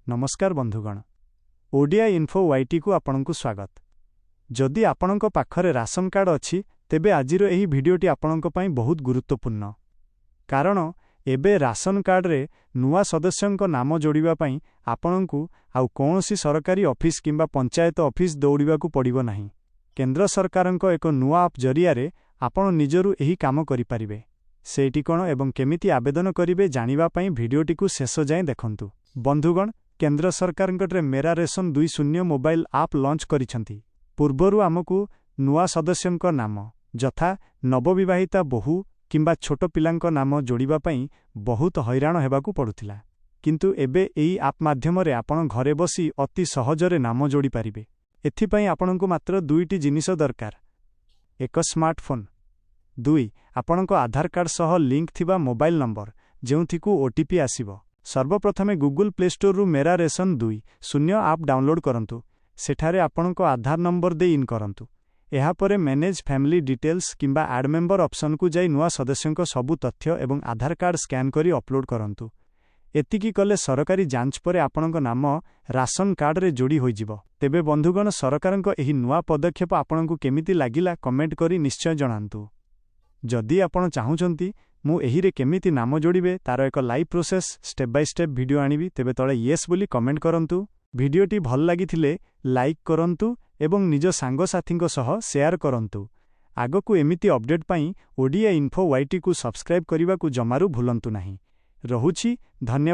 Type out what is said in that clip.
नमस्कार बंधुगण, Odia info YT को आपनकु स्वागत। जदि आपनक पाखरे राशन कार्ड अछि तेबे आजिरो एही भिडियोटी आपनक पई बहुत गुरुत्वपूर्ण। कारण एबे राशन कार्ड रे नुआ सदस्यंक नाम जोड़िबा पई आपनकु आउ कोनोसी सरकारी ऑफिस किंबा पंचायत ऑफिस दौड़िबाकु पड़िबो नाही। केंद्र सरकारंक एक नुआ आप जरिया रे आपण निजरु एही काम करि परिबे। सेठी कोन एवं केमिति आवेदन करिवे जानिबा पई भिडियोटी को शेष जाय देखंतु। बंधुगण, केंद्र सरकारंकटे मेरा रेशन 2.0 मोबाइल आप लॉन्च करिसंती। पूर्वरु आमकु नुआ सदस्यंक नाम जथा नवविवाहिता बहु किंबा छोट पिलांक नाम जोड़िबा पई बहुत हैरान हेबाकु पड़ुथिला। किंतु एबे एई आप माध्यमरे आपण घरे बसी अति सहजरे नाम जोड़ी पारिबे। एथि पई आपणकु मात्र दुईटी जिनिस दरकार। एक स्मार्टफोन, 2 आपणक आधार कार्ड सह लिंक थिबा मोबाइल नंबर जेउथिकु ओटीपी आसीबो। सर्वप्रथमे गूगल प्ले स्टोर रु मेरा रेशन 2.0 आप डाउनलोड करंतु। सेठारे आपणक आधार नंबर दे इन करंतु। एहा परे मैनेज फैमिली डिटेल्स किंबा एड मेंबर ऑप्शन को जाई नुआ सदस्यंक सबु तथ्य एवं आधार कार्ड स्कैन करी अपलोड करंतु। एतिकी कले सरकारी जांच परे आपणक नाम राशन कार्ड रे जोड़ी होई जिवो। तेबे बंधुगण, सरकारंक एही नुआ पदक्षेप आपणकु केमिति लागिला कमेंट करी निश्चय जणांतु। जदि आपण चाहुचंती मु एहिरे केमिति नाम जोड़िबे तार एक live process step by step video आनिबी, तेबे तळे येस बोली कमेंट करंतु। वीडियोटी भल लागिथिले लाइक करंतु एवं निज सांग साथींक सह शेयर करंतु। आगकु एमिति अपडेट पई ओडिया इन्फो वाईटी को सब्सक्राइब करिबा को जमारू भूलंतु नाही। रहुछि, धन्यवाद।